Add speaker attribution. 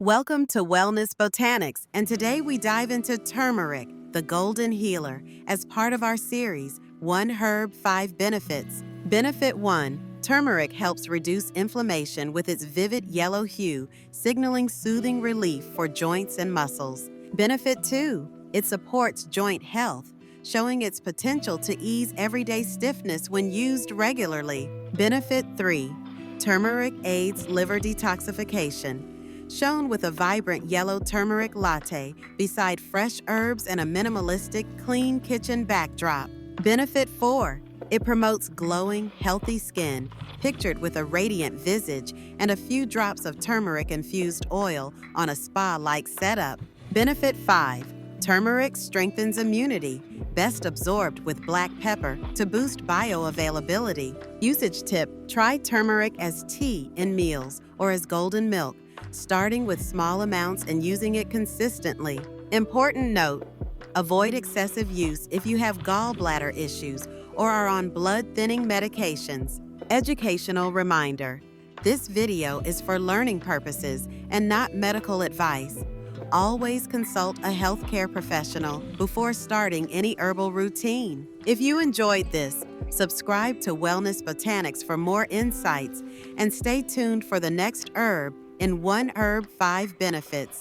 Speaker 1: Welcome to Wellness Botanics, and today we dive into turmeric, the golden healer, as part of our series, One Herb, 5 Benefits. Benefit 1. Turmeric helps reduce inflammation with its vivid yellow hue, signaling soothing relief for joints and muscles. Benefit 2. It supports joint health, showing its potential to ease everyday stiffness when used regularly. Benefit 3. Turmeric aids liver detoxification. Shown with a vibrant yellow turmeric latte beside fresh herbs and a minimalistic, clean kitchen backdrop. Benefit 4. It promotes glowing, healthy skin, pictured with a radiant visage and a few drops of turmeric-infused oil on a spa-like setup. Benefit 5. Turmeric strengthens immunity, best absorbed with black pepper to boost bioavailability. Usage tip: try turmeric as tea in meals or as golden milk, starting with small amounts and using it consistently. Important note: avoid excessive use if you have gallbladder issues or are on blood-thinning medications. Educational reminder: this video is for learning purposes and not medical advice. Always consult a healthcare professional before starting any herbal routine. If you enjoyed this, subscribe to Wellness Botanics for more insights and stay tuned for the next herb in One Herb, 5 Benefits.